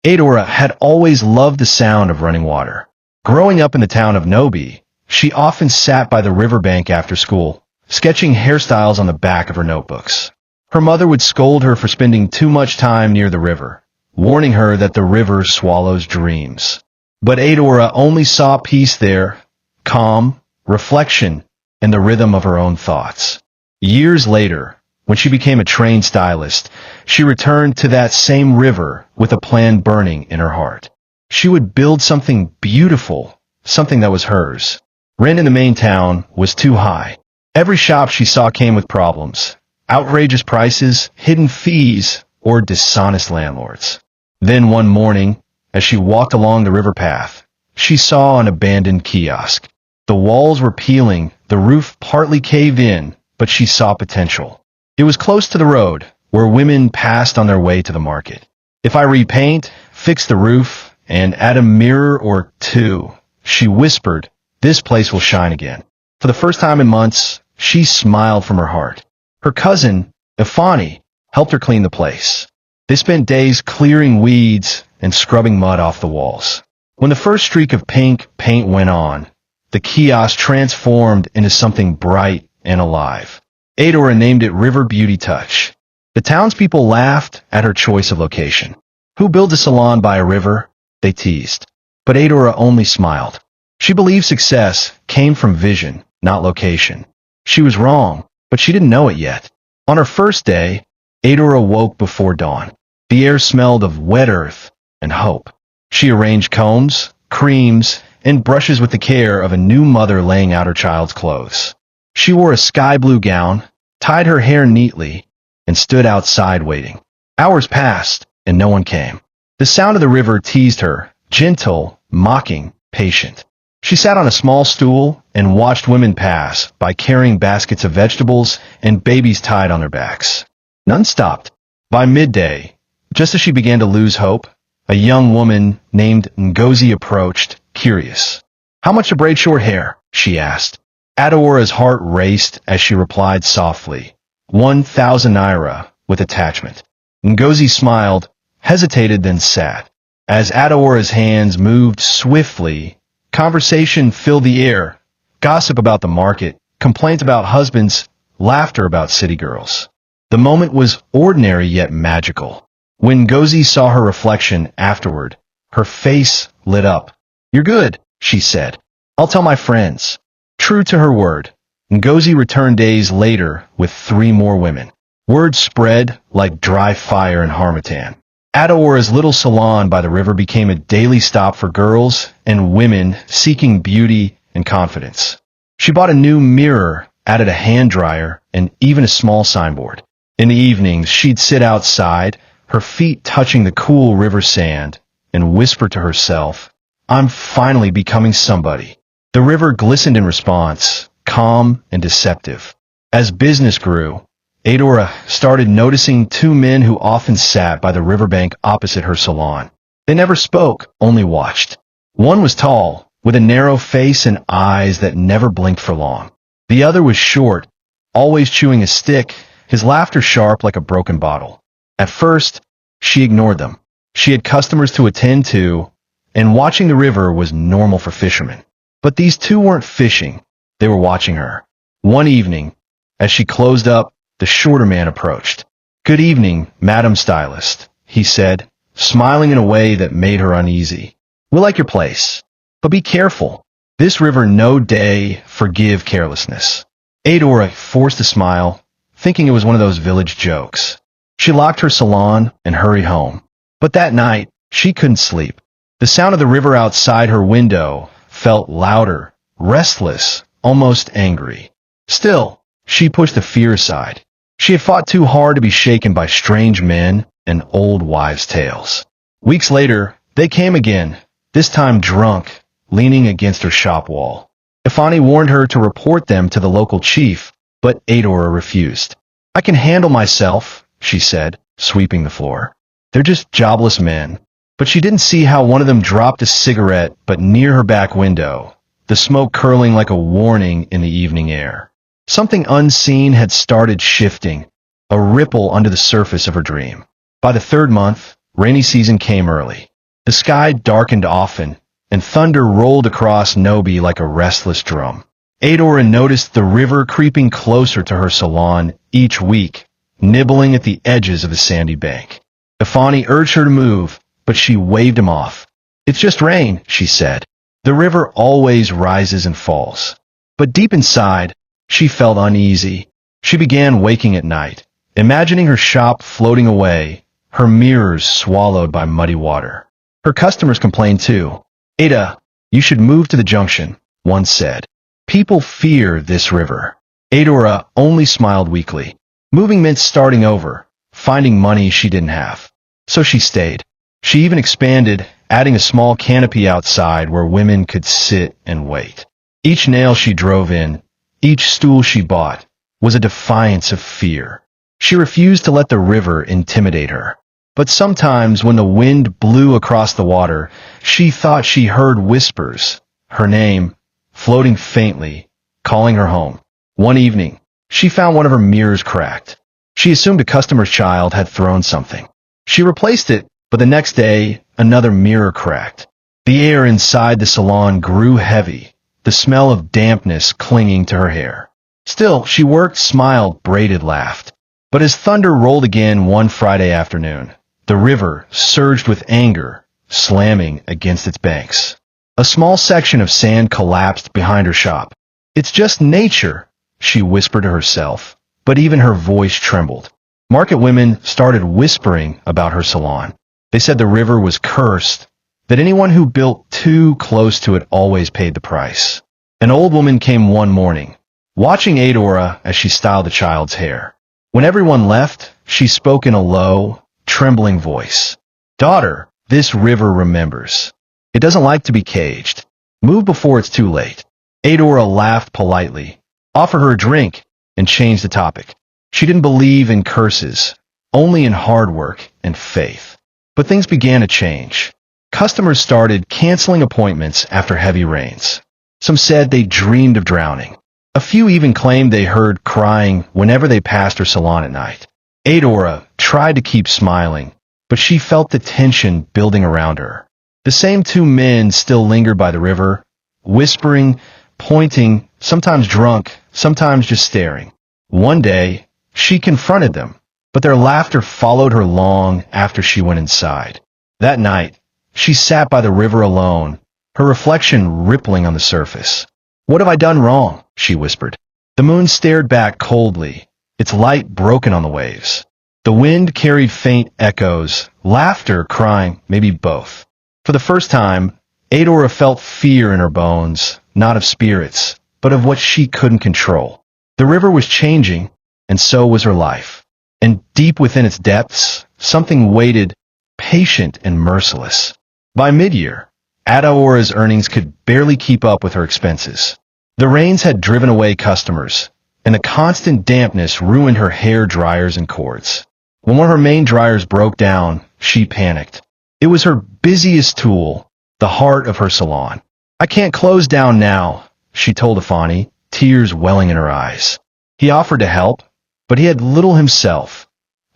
Adora had always loved the sound of running water. Growing up in the town of Nobi, she often sat by the riverbank after school, sketching hairstyles on the back of her notebooks. Her mother would scold her for spending too much time near the river, warning her that the river swallows dreams. But Adora only saw peace there, calm, reflection, and the rhythm of her own thoughts. Years later, when she became a trained stylist, she returned to that same river with a plan burning in her heart. She would build something beautiful, something that was hers. Rent in the main town was too high. Every shop she saw came with problems, outrageous prices, hidden fees, or dishonest landlords. Then one morning, as she walked along the river path, she saw an abandoned kiosk. The walls were peeling, the roof partly caved in, but she saw potential. It was close to the road, where women passed on their way to the market. If I repaint, fix the roof, and add a mirror or two, she whispered, this place will shine again. For the first time in months, she smiled from her heart. Her cousin, Ifani, helped her clean the place. They spent days clearing weeds and scrubbing mud off the walls. When the first streak of pink paint went on, the kiosk transformed into something bright and alive. Adora named it River Beauty Touch. The townspeople laughed at her choice of location. Who builds a salon by a river? They teased. But Adora only smiled. She believed success came from vision, not location. She was wrong, but she didn't know it yet. On her first day, Adora woke before dawn. The air smelled of wet earth and hope. She arranged combs, creams, and brushes with the care of a new mother laying out her child's clothes. She wore a sky blue gown, tied her hair neatly, and stood outside waiting. Hours passed, and no one came. The sound of the river teased her, gentle, mocking, patient. She sat on a small stool and watched women pass by carrying baskets of vegetables and babies tied on their backs. None stopped. By midday, just as she began to lose hope, a young woman named Ngozi approached, curious. How much to braid short hair? She asked. Adora's heart raced as she replied softly, 1,000 naira, with attachment. Ngozi smiled, hesitated, then sat. As Adora's hands moved swiftly, conversation filled the air, gossip about the market, complaints about husbands, laughter about city girls. The moment was ordinary yet magical. When Ngozi saw her reflection afterward, her face lit up. You're good, she said. I'll tell my friends. True to her word, Ngozi returned days later with 3 more women. Word spread like dry fire in Harmattan. Adora's little salon by the river became a daily stop for girls and women seeking beauty and confidence. She bought a new mirror, added a hand dryer, and even a small signboard. In the evenings, she'd sit outside, her feet touching the cool river sand, and whisper to herself, I'm finally becoming somebody. The river glistened in response, calm and deceptive. As business grew, Adora started noticing 2 men who often sat by the riverbank opposite her salon. They never spoke, only watched. One was tall, with a narrow face and eyes that never blinked for long. The other was short, always chewing a stick, his laughter sharp like a broken bottle. At first, she ignored them. She had customers to attend to, and watching the river was normal for fishermen. But these 2 weren't fishing, they were watching her. One evening, as she closed up, the shorter man approached. Good evening, Madam Stylist, he said, smiling in a way that made her uneasy. We like your place, but be careful. This river no day forgive carelessness. Adora forced a smile, thinking it was one of those village jokes. She locked her salon and hurried home. But that night, she couldn't sleep. The sound of the river outside her window felt louder, restless, almost angry. Still, she pushed the fear aside. She had fought too hard to be shaken by strange men and old wives' tales. Weeks later, they came again, this time drunk, leaning against her shop wall. Ifani warned her to report them to the local chief, but Adora refused. I can handle myself, she said, sweeping the floor. They're just jobless men. But she didn't see how one of them dropped a cigarette but near her back window, the smoke curling like a warning in the evening air. Something unseen had started shifting, a ripple under the surface of her dream. By the 3rd month, rainy season came early. The sky darkened often, and thunder rolled across Nobi like a restless drum. Adora noticed the river creeping closer to her salon each week, nibbling at the edges of the sandy bank. Ifani urged her to move, but she waved him off. "It's just rain," she said. "The river always rises and falls." But deep inside, she felt uneasy. She began waking at night, imagining her shop floating away, her mirrors swallowed by muddy water. Her customers complained too. "Ada, you should move to the junction," one said. "People fear this river." Adora only smiled weakly. Moving meant starting over, finding money she didn't have. So she stayed. She even expanded, adding a small canopy outside where women could sit and wait. Each nail she drove in, each stool she bought, was a defiance of fear. She refused to let the river intimidate her. But sometimes when the wind blew across the water, she thought she heard whispers, her name, floating faintly, calling her home. One evening, she found one of her mirrors cracked. She assumed a customer's child had thrown something. She replaced it, but the next day, another mirror cracked. The air inside the salon grew heavy, the smell of dampness clinging to her hair. Still, she worked, smiled, braided, laughed. But as thunder rolled again one Friday afternoon, the river surged with anger, slamming against its banks. A small section of sand collapsed behind her shop. "It's just nature," she whispered to herself, but even her voice trembled. Market women started whispering about her salon. They said the river was cursed, that anyone who built too close to it always paid the price. An old woman came one morning, watching Adora as she styled the child's hair. When everyone left, she spoke in a low, trembling voice. "Daughter, this river remembers. It doesn't like to be caged. Move before it's too late." Adora laughed politely, offered her a drink, and changed the topic. She didn't believe in curses, only in hard work and faith. But things began to change. Customers started canceling appointments after heavy rains. Some said they dreamed of drowning. A few even claimed they heard crying whenever they passed her salon at night. Adora tried to keep smiling, but she felt the tension building around her. The same two men still lingered by the river, whispering, pointing, sometimes drunk, sometimes just staring. One day, she confronted them, but their laughter followed her long after she went inside. That night, she sat by the river alone, her reflection rippling on the surface. "What have I done wrong?" she whispered. The moon stared back coldly, its light broken on the waves. The wind carried faint echoes, laughter, crying, maybe both. For the first time, Adora felt fear in her bones, not of spirits, but of what she couldn't control. The river was changing, and so was her life. And deep within its depths, something waited, patient and merciless. By mid-year, Adora's earnings could barely keep up with her expenses. The rains had driven away customers, and the constant dampness ruined her hair dryers and cords. When one of her main dryers broke down, she panicked. It was her busiest tool, the heart of her salon. "I can't close down now," she told Ifani, tears welling in her eyes. He offered to help, but he had little himself,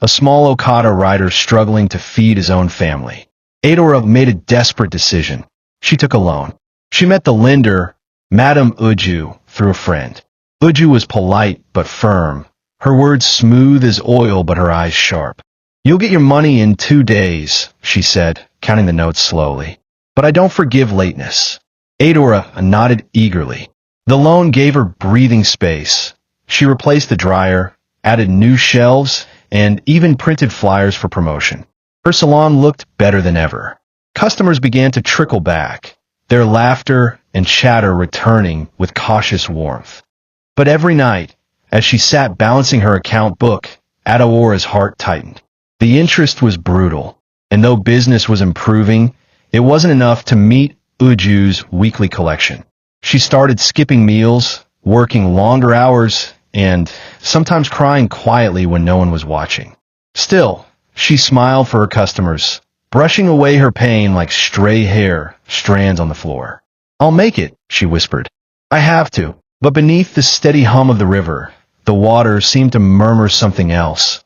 a small Okada rider struggling to feed his own family. Adora made a desperate decision. She took a loan. She met the lender, Madame Uju, through a friend. Uju was polite but firm, her words smooth as oil but her eyes sharp. "You'll get your money in 2 days," she said, counting the notes slowly. "But I don't forgive lateness." Adora nodded eagerly. The loan gave her breathing space. She replaced the dryer, added new shelves, and even printed flyers for promotion. Her salon looked better than ever. Customers began to trickle back, their laughter and chatter returning with cautious warmth. But every night, as she sat balancing her account book, Adora's heart tightened. The interest was brutal, and though business was improving, it wasn't enough to meet Uju's weekly collection. She started skipping meals, working longer hours, and sometimes crying quietly when no one was watching. Still, she smiled for her customers, brushing away her pain like stray hair strands on the floor. "I'll make it," she whispered. "I have to." But beneath the steady hum of the river, the water seemed to murmur something else.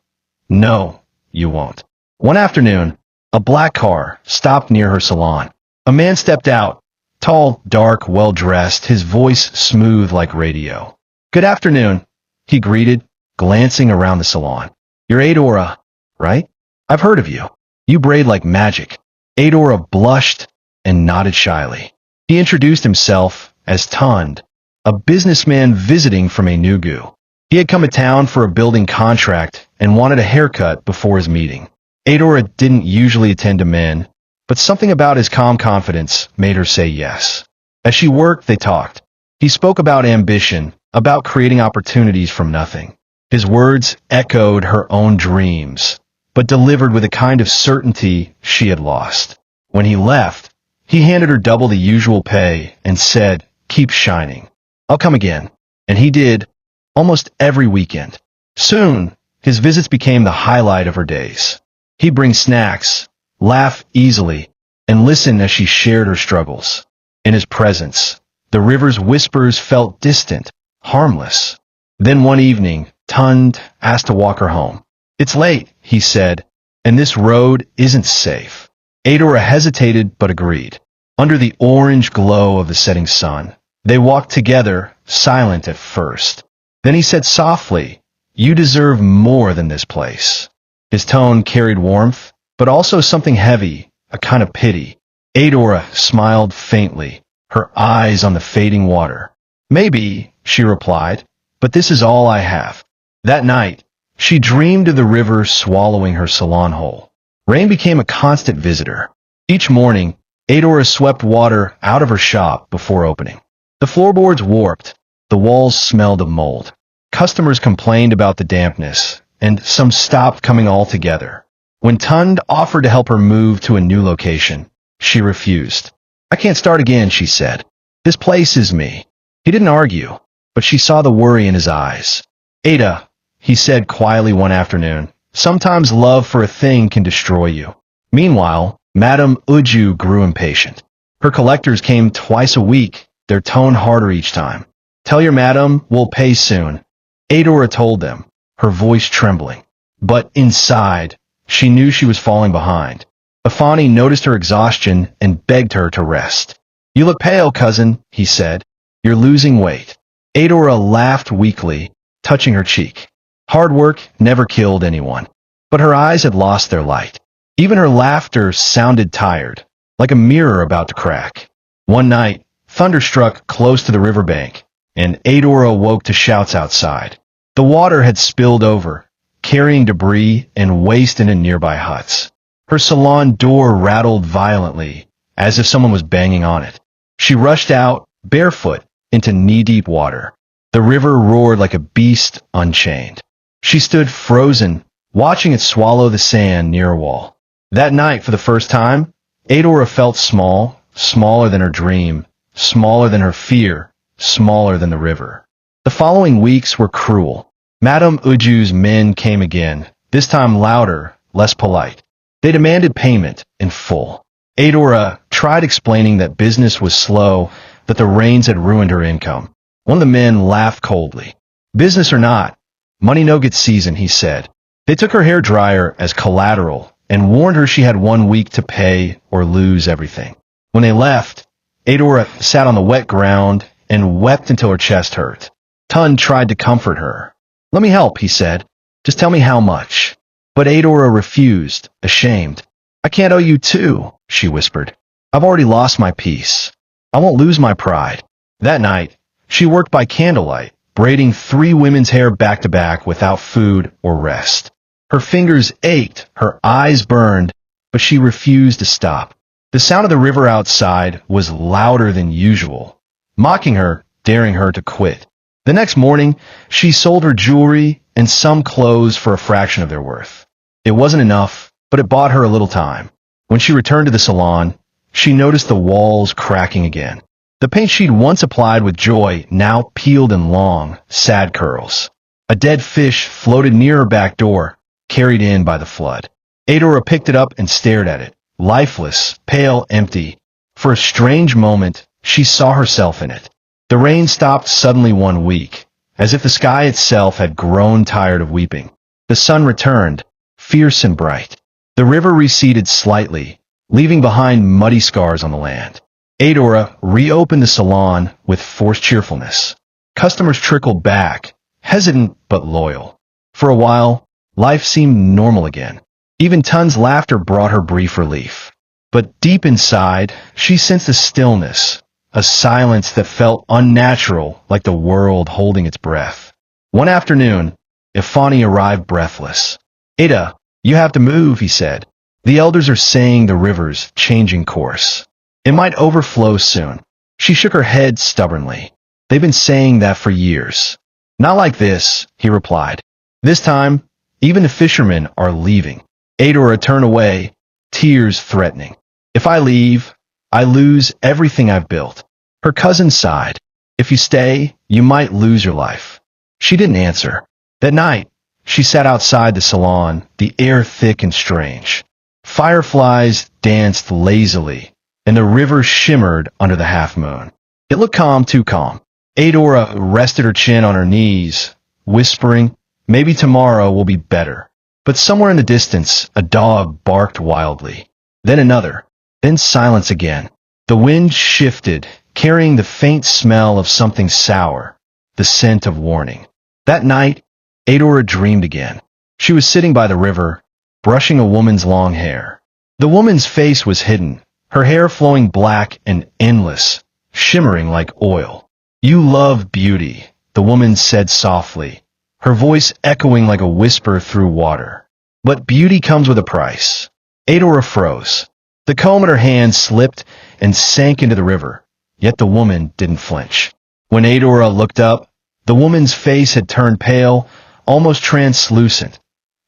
"No, you won't." One afternoon, A black car stopped near her salon. A man stepped out, tall, dark, well-dressed, his voice smooth like radio. "Good afternoon," he greeted, glancing around the salon. "You're Adora, right? I've heard of you. You braid like magic." Adora blushed and nodded shyly. He introduced himself as Tund, a businessman visiting from Enugu. He had come to town for a building contract and wanted a haircut before his meeting. Adora didn't usually attend to men, but something about his calm confidence made her say yes. As she worked, they talked. He spoke about ambition, about creating opportunities from nothing. His words echoed her own dreams, but delivered with a kind of certainty she had lost. When he left, he handed her double the usual pay and said, "Keep shining. I'll come again." And he did, almost every weekend. Soon, his visits became the highlight of her days. He'd bring snacks, laugh easily, and listen as she shared her struggles. In his presence, the river's whispers felt distant, harmless. Then one evening, Tund asked to walk her home. "It's late," he said, "and this road isn't safe." Adora hesitated but agreed. Under the orange glow of the setting sun, they walked together, silent at first. Then he said softly, "You deserve more than this place." His tone carried warmth, but also something heavy, a kind of pity. Adora smiled faintly, her eyes on the fading water. "Maybe," she replied, "but this is all I have." That night, she dreamed of the river swallowing her salon whole. Rain became a constant visitor. Each morning, Adora swept water out of her shop before opening. The floorboards warped, the walls smelled of mold. Customers complained about the dampness, and some stopped coming altogether. When Tund offered to help her move to a new location, she refused. "I can't start again," she said. "This place is me." He didn't argue, but she saw the worry in his eyes. "Ada," he said quietly one afternoon, "sometimes love for a thing can destroy you." Meanwhile, Madame Uju grew impatient. Her collectors came twice a week, their tone harder each time. "Tell your madam we'll pay soon," Adora told them, her voice trembling. But inside, she knew she was falling behind. Afani noticed her exhaustion and begged her to rest. "You look pale, cousin," he said. "You're losing weight." Adora laughed weakly, touching her cheek. Hard work never killed anyone, but her eyes had lost their light. Even her laughter sounded tired, like a mirror about to crack. One night, thunder struck close to the riverbank, and Adora woke to shouts outside. The water had spilled over, carrying debris and waste into nearby huts. Her salon door rattled violently, as if someone was banging on it. She rushed out, barefoot, into knee-deep water. The river roared like a beast unchained. She stood frozen, watching it swallow the sand near a wall. That night, for the first time, Adora felt small, smaller than her dream, smaller than her fear, smaller than the river. The following weeks were cruel. Madame Uju's men came again, this time louder, less polite. They demanded payment in full. Adora tried explaining that business was slow, that the rains had ruined her income. One of the men laughed coldly. "Business or not, money no get season," he said. They took her hairdryer as collateral and warned her she had 1 week to pay or lose everything. When they left, Adora sat on the wet ground and wept until her chest hurt. Tund tried to comfort her. "Let me help," he said. "Just tell me how much." But Adora refused, ashamed. "I can't owe you too," she whispered. "I've already lost my peace. I won't lose my pride." That night, she worked by candlelight, braiding 3 women's hair back to back without food or rest. Her fingers ached, her eyes burned, but she refused to stop. The sound of the river outside was louder than usual, mocking her, daring her to quit. The next morning, she sold her jewelry and some clothes for a fraction of their worth. It wasn't enough, but it bought her a little time. When she returned to the salon, she noticed the walls cracking again. The paint she'd once applied with joy now peeled in long, sad curls. A dead fish floated near her back door, carried in by the flood. Adora picked it up and stared at it, lifeless, pale, empty. For a strange moment, she saw herself in it. The rain stopped suddenly 1 week, as if the sky itself had grown tired of weeping. The sun returned, fierce and bright. The river receded slightly, leaving behind muddy scars on the land. Adora reopened the salon with forced cheerfulness. Customers trickled back, hesitant but loyal. For a while, life seemed normal again. Even Tun's laughter brought her brief relief. But deep inside, she sensed a stillness, a silence that felt unnatural, like the world holding its breath. One afternoon, Ifani arrived breathless. "Ada, you have to move," he said. "The elders are saying the river's changing course. It might overflow soon." She shook her head stubbornly. "They've been saying that for years." "Not like this," he replied. "This time, even the fishermen are leaving." Adora turned away, tears threatening. "If I leave, I lose everything I've built." Her cousin sighed. "If you stay, you might lose your life." She didn't answer. That night, she sat outside the salon, the air thick and strange. Fireflies danced lazily, and the river shimmered under the half-moon. It looked calm, too calm. Adora rested her chin on her knees, whispering, "Maybe tomorrow will be better." But somewhere in the distance, a dog barked wildly. Then another. Then silence again. The wind shifted, carrying the faint smell of something sour, the scent of warning. That night, Adora dreamed again. She was sitting by the river, brushing a woman's long hair. The woman's face was hidden, her hair flowing black and endless, shimmering like oil. "You love beauty," the woman said softly, her voice echoing like a whisper through water. "But beauty comes with a price." Adora froze. The comb in her hand slipped and sank into the river, yet the woman didn't flinch. When Adora looked up, the woman's face had turned pale, almost translucent,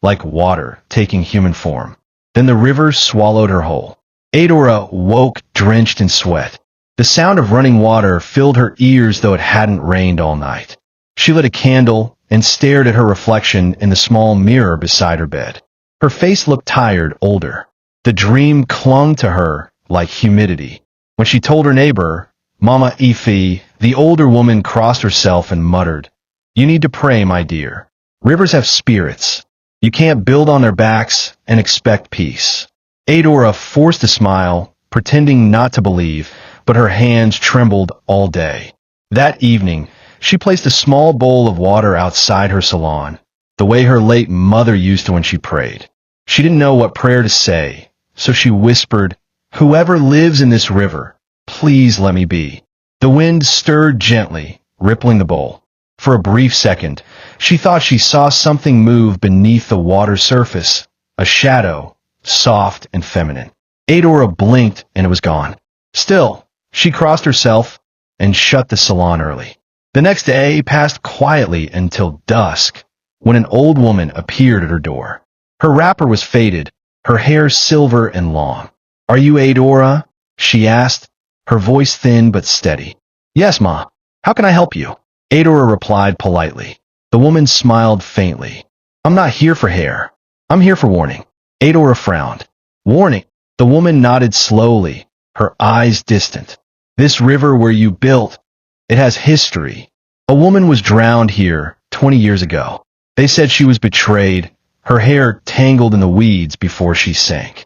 like water taking human form. Then the river swallowed her whole. Adora woke drenched in sweat. The sound of running water filled her ears though it hadn't rained all night. She lit a candle and stared at her reflection in the small mirror beside her bed. Her face looked tired, older. The dream clung to her like humidity. When she told her neighbor, Mama Ife, the older woman crossed herself and muttered, "You need to pray, my dear. Rivers have spirits. You can't build on their backs and expect peace." Adora forced a smile, pretending not to believe, but her hands trembled all day. That evening, she placed a small bowl of water outside her salon, the way her late mother used to when she prayed. She didn't know what prayer to say, so she whispered, "Whoever lives in this river, please let me be." The wind stirred gently, rippling the bowl. For a brief second, she thought she saw something move beneath the water's surface, a shadow, soft and feminine. Adora blinked and it was gone. Still, she crossed herself and shut the salon early. The next day passed quietly until dusk, when an old woman appeared at her door. Her wrapper was faded, her hair silver and long. "Are you Adora?" she asked, her voice thin but steady. "Yes, Ma. How can I help you?" Adora replied politely. The woman smiled faintly. "I'm not here for hair. I'm here for warning." Adora frowned. "Warning?" The woman nodded slowly, her eyes distant. "This river where you built, it has history. A woman was drowned here 20 years ago. They said she was betrayed, her hair tangled in the weeds before she sank."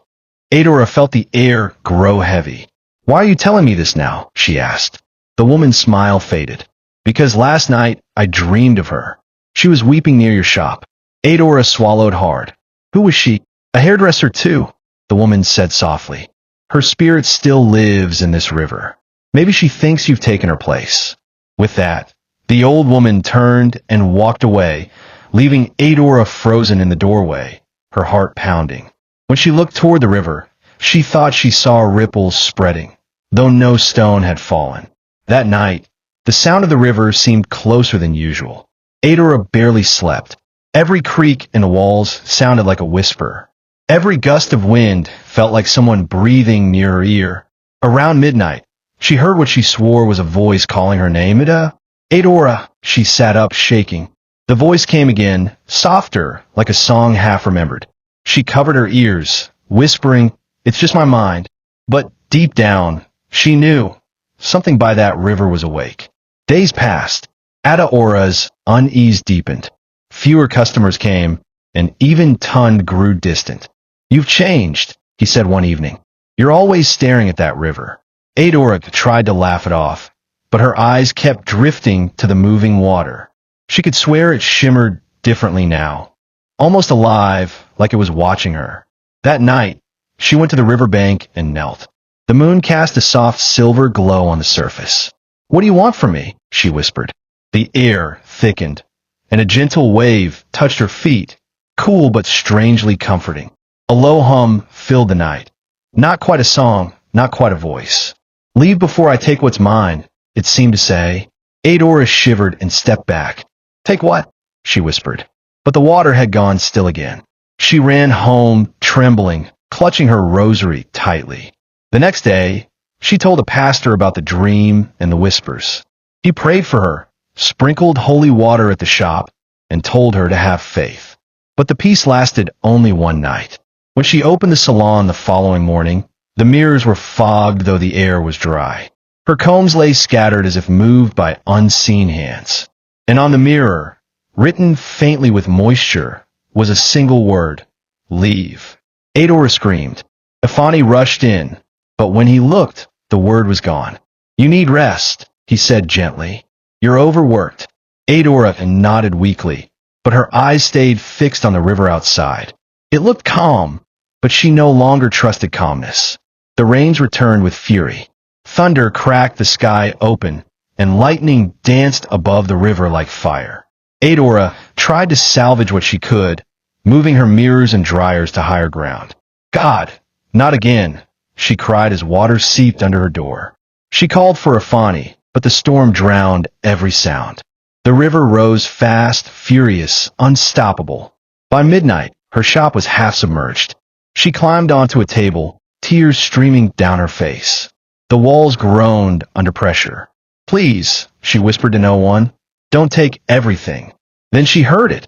Adora felt the air grow heavy. "Why are you telling me this now?" she asked. The woman's smile faded. "Because last night I dreamed of her. She was weeping near your shop." Adora swallowed hard. "Who was she?" "A hairdresser too," the woman said softly. "Her spirit still lives in this river. Maybe she thinks you've taken her place." With that, the old woman turned and walked away, leaving Adora frozen in the doorway, her heart pounding. When she looked toward the river, she thought she saw ripples spreading, though no stone had fallen. That night, the sound of the river seemed closer than usual. Adora barely slept. Every creak in the walls sounded like a whisper. Every gust of wind felt like someone breathing near her ear. Around midnight, she heard what she swore was a voice calling her name. "Ada? Adora!" She sat up, shaking. The voice came again, softer, like a song half remembered. She covered her ears, whispering, "It's just my mind." But deep down, she knew something by that river was awake. Days passed. Adaora's unease deepened. Fewer customers came, and even Tund grew distant. "You've changed," he said one evening. "You're always staring at that river." Adora tried to laugh it off, but her eyes kept drifting to the moving water. She could swear it shimmered differently now, almost alive, like it was watching her. That night, she went to the riverbank and knelt. The moon cast a soft silver glow on the surface. "What do you want from me?" she whispered. The air thickened, and a gentle wave touched her feet, cool but strangely comforting. A low hum filled the night. Not quite a song, not quite a voice. "Leave before I take what's mine," it seemed to say. Adora shivered and stepped back. "Take what?" she whispered. But the water had gone still again. She ran home, trembling, clutching her rosary tightly. The next day, she told the pastor about the dream and the whispers. He prayed for her, sprinkled holy water at the shop, and told her to have faith. But the peace lasted only one night. When she opened the salon the following morning, the mirrors were fogged though the air was dry. Her combs lay scattered as if moved by unseen hands. And on the mirror, written faintly with moisture, was a single word: leave. Adora screamed. Ifani rushed in, but when he looked, the word was gone. "You need rest," he said gently. "You're overworked." Adora nodded weakly, but her eyes stayed fixed on the river outside. It looked calm, but she no longer trusted calmness. The rains returned with fury. Thunder cracked the sky open, and lightning danced above the river like fire. Adora tried to salvage what she could, moving her mirrors and dryers to higher ground. "God, not again," she cried as water seeped under her door. She called for Ifani, but the storm drowned every sound. The river rose fast, furious, unstoppable. By midnight, her shop was half submerged. She climbed onto a table, tears streaming down her face. The walls groaned under pressure. "Please," she whispered to no one, "don't take everything." Then she heard it,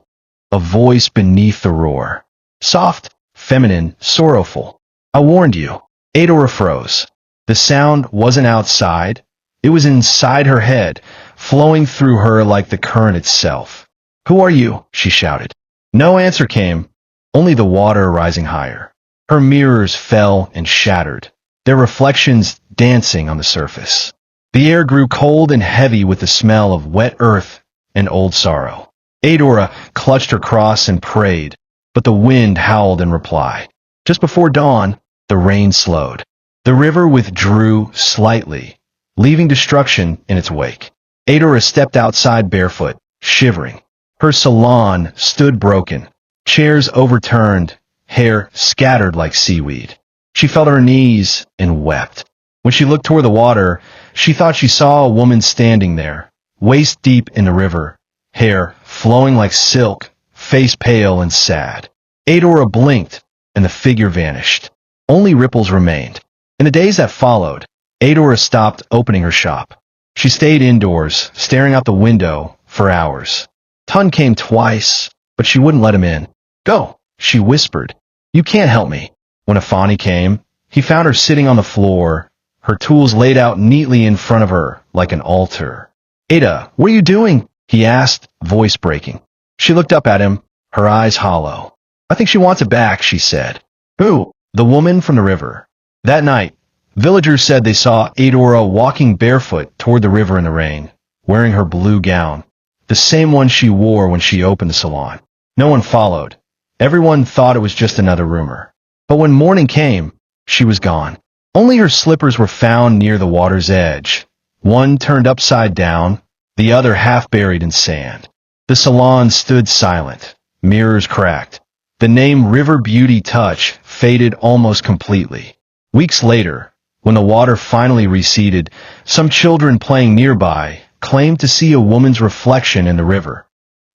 a voice beneath the roar. Soft, feminine, sorrowful. "I warned you." Adora froze. The sound wasn't outside. It was inside her head, flowing through her like the current itself. "Who are you?" she shouted. No answer came, only the water rising higher. Her mirrors fell and shattered, their reflections dancing on the surface. The air grew cold and heavy with the smell of wet earth and old sorrow. Adora clutched her cross and prayed, but the wind howled in reply. Just before dawn, the rain slowed. The river withdrew slightly, leaving destruction in its wake. Adora stepped outside barefoot, shivering. Her salon stood broken, chairs overturned, hair scattered like seaweed. She fell to her knees and wept. When she looked toward the water, she thought she saw a woman standing there, waist deep in the river, hair flowing like silk, face pale and sad. Adora blinked, and the figure vanished. Only ripples remained. In the days that followed, Adora stopped opening her shop. She stayed indoors, staring out the window, for hours. Tun came twice, but she wouldn't let him in. "Go," she whispered. "You can't help me." When Ifani came, he found her sitting on the floor, her tools laid out neatly in front of her, like an altar. "Ada, what are you doing?" he asked, voice breaking. She looked up at him, her eyes hollow. "I think she wants it back," she said. "Who?" "The woman from the river." That night, villagers said they saw Adora walking barefoot toward the river in the rain, wearing her blue gown, the same one she wore when she opened the salon. No one followed. Everyone thought it was just another rumor. But when morning came, she was gone. Only her slippers were found near the water's edge, one turned upside down, the other half buried in sand. The salon stood silent, mirrors cracked. The name River Beauty Touch faded almost completely. Weeks later, when the water finally receded, some children playing nearby claimed to see a woman's reflection in the river,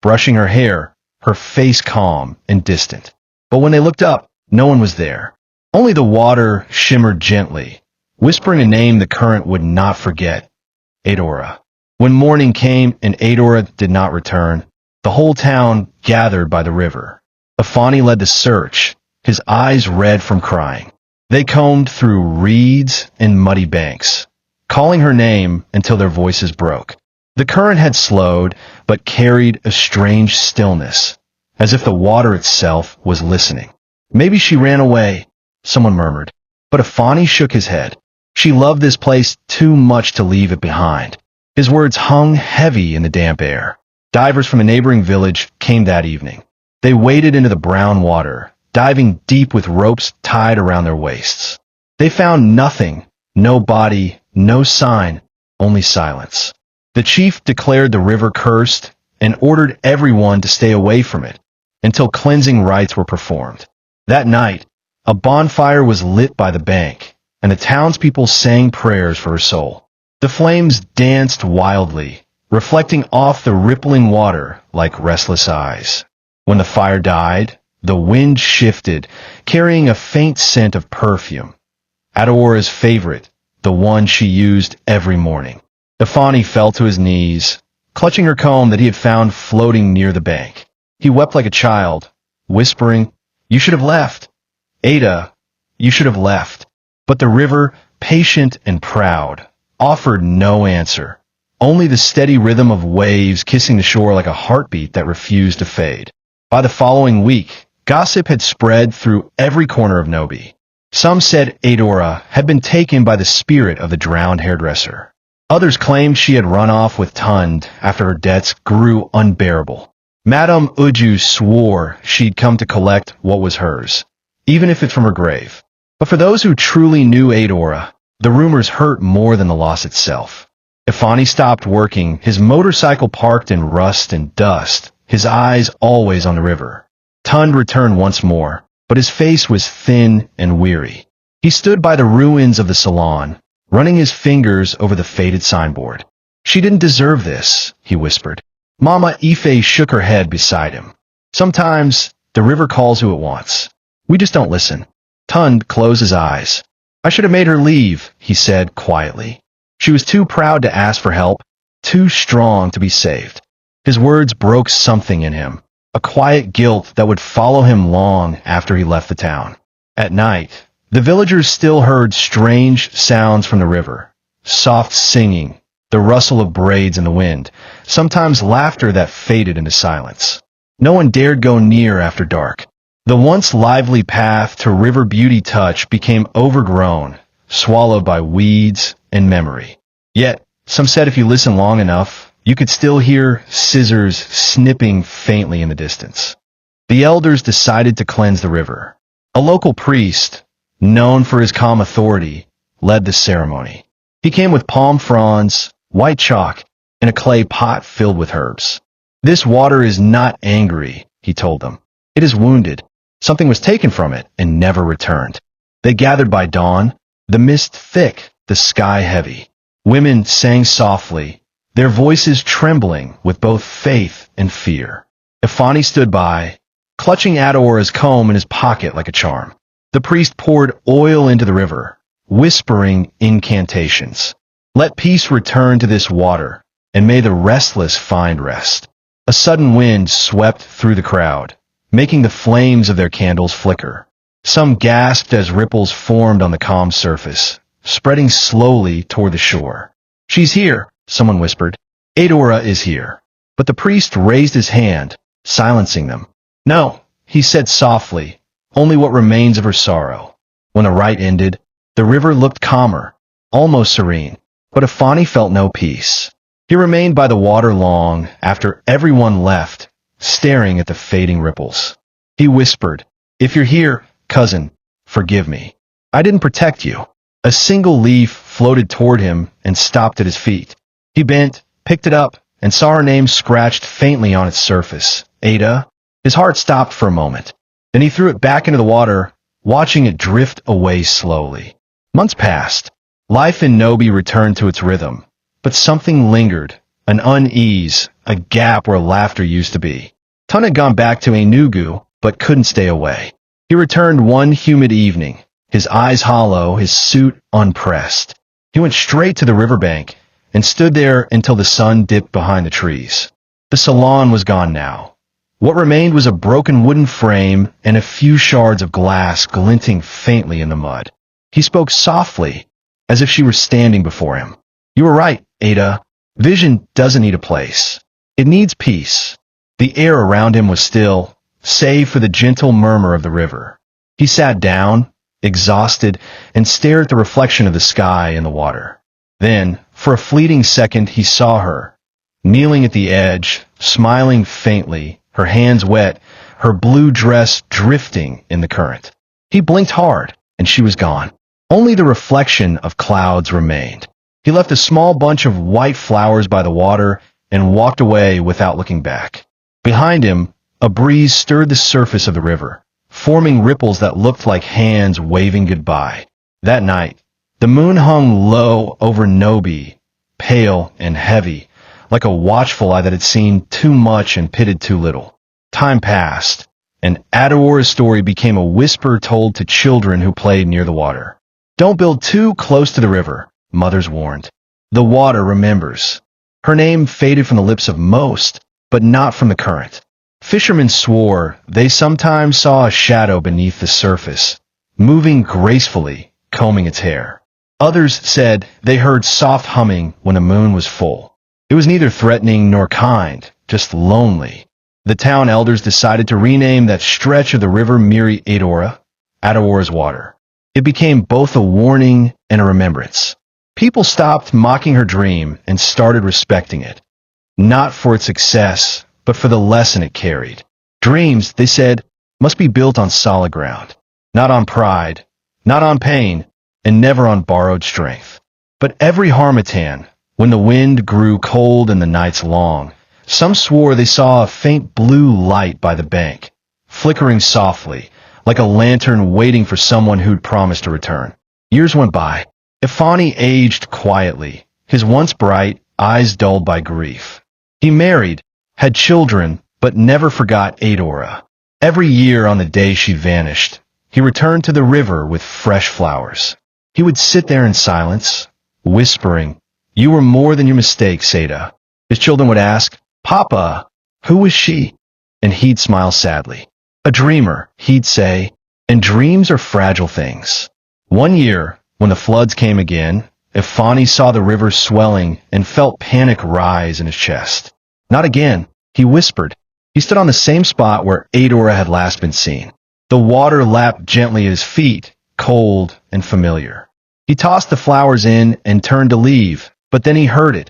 brushing her hair, her face calm and distant. But when they looked up, no one was there. Only the water shimmered gently, whispering a name the current would not forget: Adora. When morning came and Adora did not return, the whole town gathered by the river. Ifani led the search, his eyes red from crying. They combed through reeds and muddy banks, calling her name until their voices broke. The current had slowed, but carried a strange stillness, as if the water itself was listening. Maybe she ran away, someone murmured. But Afani shook his head. She loved this place too much to leave it behind. His words hung heavy in the damp air. Divers from a neighboring village came that evening. They waded into the brown water, diving deep with ropes tied around their waists. They found nothing, no body, no sign, only silence. The chief declared the river cursed and ordered everyone to stay away from it until cleansing rites were performed. That night, a bonfire was lit by the bank, and the townspeople sang prayers for her soul. The flames danced wildly, reflecting off the rippling water like restless eyes. When the fire died, the wind shifted, carrying a faint scent of perfume. Adora's favorite, the one she used every morning. Afani fell to his knees, clutching her comb that he had found floating near the bank. He wept like a child, whispering, "You should have left. Ada, you should have left." But the river, patient and proud, offered no answer, only the steady rhythm of waves kissing the shore like a heartbeat that refused to fade. By the following week, gossip had spread through every corner of Nobi. Some said Adora had been taken by the spirit of the drowned hairdresser. Others claimed she had run off with Tund after her debts grew unbearable. Madame Uju swore she'd come to collect what was hers, even if it's from her grave. But for those who truly knew Adora, the rumors hurt more than the loss itself. Afani stopped working, his motorcycle parked in rust and dust, his eyes always on the river. Tund returned once more, but his face was thin and weary. He stood by the ruins of the Saloon, running his fingers over the faded signboard. "She didn't deserve this," he whispered. Mama Ife shook her head beside him. "Sometimes the river calls who it wants. We just don't listen." Tund closed his eyes. "I should have made her leave," he said quietly. "She was too proud to ask for help, too strong to be saved." His words broke something in him, a quiet guilt that would follow him long after he left the town. At night, the villagers still heard strange sounds from the river, soft singing, the rustle of braids in the wind, sometimes laughter that faded into silence. No one dared go near after dark. The once lively path to River Beauty Touch became overgrown, swallowed by weeds and memory. Yet, some said if you listened long enough, you could still hear scissors snipping faintly in the distance. The elders decided to cleanse the river. A local priest, known for his calm authority, led the ceremony. He came with palm fronds, white chalk, and a clay pot filled with herbs. "This water is not angry," he told them. "It is wounded. Something was taken from it and never returned." They gathered by dawn, the mist thick, the sky heavy. Women sang softly, their voices trembling with both faith and fear. Afani stood by, clutching Adora's comb in his pocket like a charm. The priest poured oil into the river, whispering incantations. "Let peace return to this water, and may the restless find rest." A sudden wind swept through the crowd, making the flames of their candles flicker. Some gasped as ripples formed on the calm surface, spreading slowly toward the shore. "She's here," someone whispered. "Adora is here." But the priest raised his hand, silencing them. "No," he said softly, "only what remains of her sorrow." When the rite ended, the river looked calmer, almost serene, but Afani felt no peace. He remained by the water long after everyone left, staring at the fading ripples. He whispered, "If you're here, cousin, forgive me. I didn't protect you." A single leaf floated toward him and stopped at his feet. He bent, picked it up, and saw her name scratched faintly on its surface. "Ada." His heart stopped for a moment. Then he threw it back into the water, watching it drift away slowly. Months passed. Life in Nobi returned to its rhythm, but something lingered, an unease, a gap where laughter used to be. Tun had gone back to Enugu, but couldn't stay away. He returned one humid evening, his eyes hollow, his suit unpressed. He went straight to the riverbank and stood there until the sun dipped behind the trees. The salon was gone now. What remained was a broken wooden frame and a few shards of glass glinting faintly in the mud. He spoke softly, as if she were standing before him. "You were right, Ada. Vision doesn't need a place. It needs peace." The air around him was still, save for the gentle murmur of the river. He sat down, exhausted, and stared at the reflection of the sky in the water. Then, for a fleeting second, he saw her, kneeling at the edge, smiling faintly, her hands wet, her blue dress drifting in the current. He blinked hard, and she was gone. Only the reflection of clouds remained. He left a small bunch of white flowers by the water and walked away without looking back. Behind him, a breeze stirred the surface of the river, forming ripples that looked like hands waving goodbye. That night, the moon hung low over Nobi, pale and heavy, like a watchful eye that had seen too much and pitied too little. Time passed, and Adaora's story became a whisper told to children who played near the water. Don't build too close to the river, mothers warned. The water remembers. Her name faded from the lips of most, but not from the current. Fishermen swore they sometimes saw a shadow beneath the surface, moving gracefully, combing its hair. Others said they heard soft humming when the moon was full. It was neither threatening nor kind, just lonely. The town elders decided to rename that stretch of the river Miri Adora, Adaora's water. It became both a warning and a remembrance. People stopped mocking her dream and started respecting it. Not for its success, but for the lesson it carried. Dreams, they said, must be built on solid ground. Not on pride, not on pain, and never on borrowed strength. But every harmattan, when the wind grew cold and the nights long, some swore they saw a faint blue light by the bank, flickering softly, like a lantern waiting for someone who'd promised to return. Years went by. Ifani aged quietly, his once bright eyes dulled by grief. He married, had children, but never forgot Adora. Every year on the day she vanished, he returned to the river with fresh flowers. He would sit there in silence, whispering, "You were more than your mistakes, Seda." His children would ask, "Papa, who was she?" And he'd smile sadly. "A dreamer," he'd say, "and dreams are fragile things." One year, when the floods came again, Ifani saw the river swelling and felt panic rise in his chest. "Not again," he whispered. He stood on the same spot where Adora had last been seen. The water lapped gently at his feet, cold and familiar. He tossed the flowers in and turned to leave, but then he heard it.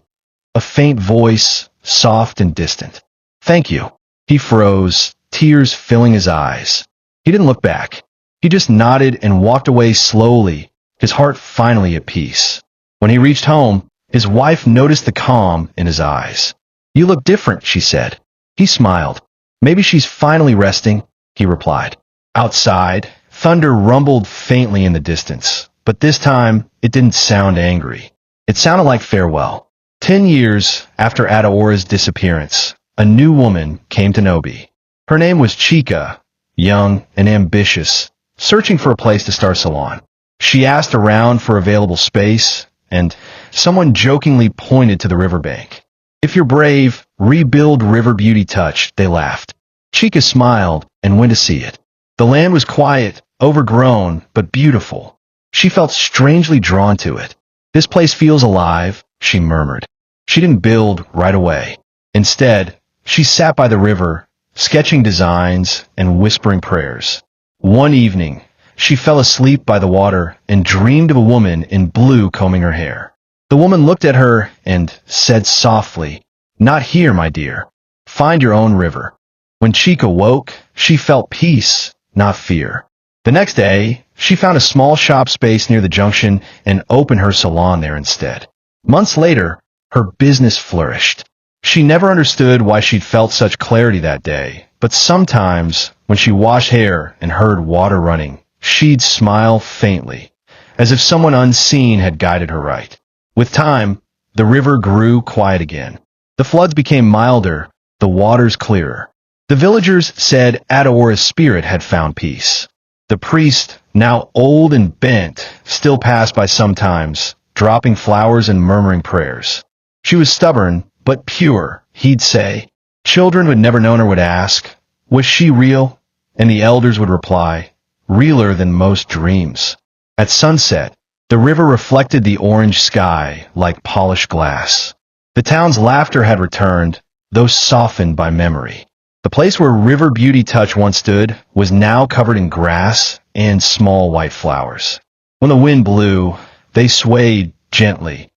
A faint voice, soft and distant. "Thank you." He froze, tears filling his eyes. He didn't look back. He just nodded and walked away slowly, his heart finally at peace. When he reached home, his wife noticed the calm in his eyes. "You look different," she said. He smiled. "Maybe she's finally resting," he replied. Outside, thunder rumbled faintly in the distance, but this time it didn't sound angry. It sounded like farewell. 10 years after Adaora's disappearance, a new woman came to Nobi. Her name was Chika, young and ambitious, searching for a place to start Saloon. She asked around for available space, and someone jokingly pointed to the riverbank. "If you're brave, rebuild River Beauty Touch," they laughed. Chika smiled and went to see it. The land was quiet, overgrown, but beautiful. She felt strangely drawn to it. "This place feels alive," she murmured. She didn't build right away. Instead, she sat by the river, sketching designs and whispering prayers. One evening, she fell asleep by the water and dreamed of a woman in blue combing her hair. The woman looked at her and said softly, "Not here, my dear. Find your own river." When Chika woke, she felt peace, not fear. The next day, she found a small shop space near the junction and opened her salon there instead. Months later, her business flourished. She never understood why she'd felt such clarity that day, but sometimes, when she washed hair and heard water running, she'd smile faintly, as if someone unseen had guided her right. With time, the river grew quiet again. The floods became milder, the waters clearer. The villagers said Adaora's spirit had found peace. The priest, now old and bent, still passed by sometimes, dropping flowers and murmuring prayers. She was stubborn, but pure, he'd say. Children who had never known her would ask, "Was she real?" And the elders would reply, "Realer than most dreams." At sunset, the river reflected the orange sky like polished glass. The town's laughter had returned, though softened by memory. The place where River Beauty Touch once stood was now covered in grass and small white flowers. When the wind blew, they swayed gently,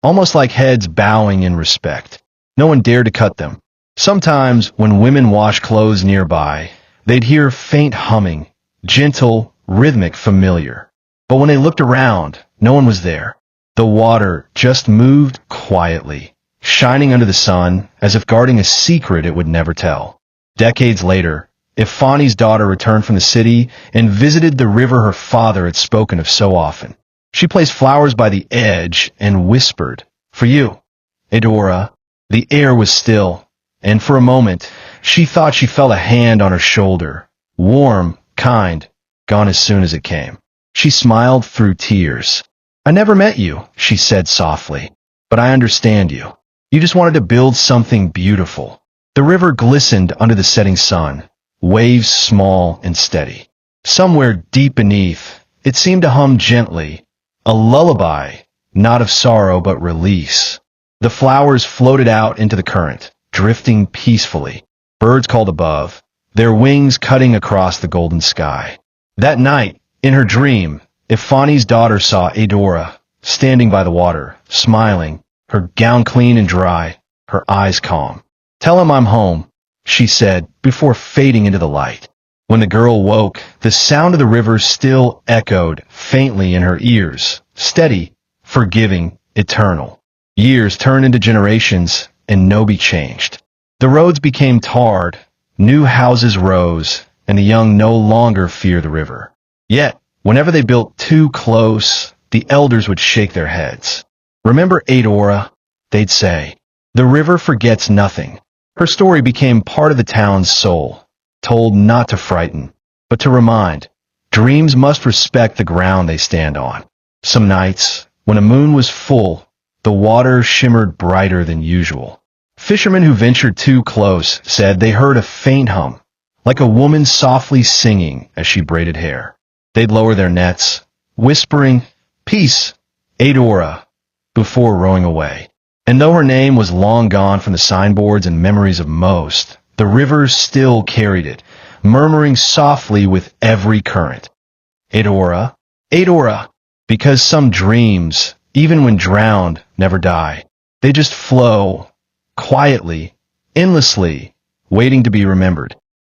almost like heads bowing in respect. No one dared to cut them. Sometimes, when women washed clothes nearby, they'd hear faint humming, gentle, rhythmic, familiar. But when they looked around, no one was there. The water just moved quietly, shining under the sun as if guarding a secret it would never tell. Decades later, if Fani's daughter returned from the city and visited the river her father had spoken of so often, she placed flowers by the edge and whispered, "For you, Adora." The air was still, and for a moment, she thought she felt a hand on her shoulder, warm, kind, gone as soon as it came. She smiled through tears. "I never met you," she said softly, "but I understand you. You just wanted to build something beautiful." The river glistened under the setting sun, waves small and steady. Somewhere deep beneath, it seemed to hum gently, a lullaby, not of sorrow but release. The flowers floated out into the current, drifting peacefully. Birds called above, their wings cutting across the golden sky. That night, in her dream, Ifani's daughter saw Adora, standing by the water, smiling, her gown clean and dry, her eyes calm. "Tell him I'm home," she said, before fading into the light. When the girl woke, the sound of the river still echoed faintly in her ears, steady, forgiving, eternal. Years turned into generations, and Nobi changed. The roads became tarred, new houses rose, and the young no longer fear the river. Yet, whenever they built too close, the elders would shake their heads. "Remember Adora," they'd say. "The river forgets nothing." Her story became part of the town's soul, told not to frighten, but to remind. Dreams must respect the ground they stand on. Some nights, when a moon was full, the water shimmered brighter than usual. Fishermen who ventured too close said they heard a faint hum, like a woman softly singing as she braided hair. They'd lower their nets, whispering, "Peace, Adora," before rowing away. And though her name was long gone from the signboards and memories of most, the river still carried it, murmuring softly with every current. "Adora, Adora," because some dreams, even when drowned, never die. They just flow, quietly, endlessly, waiting to be remembered.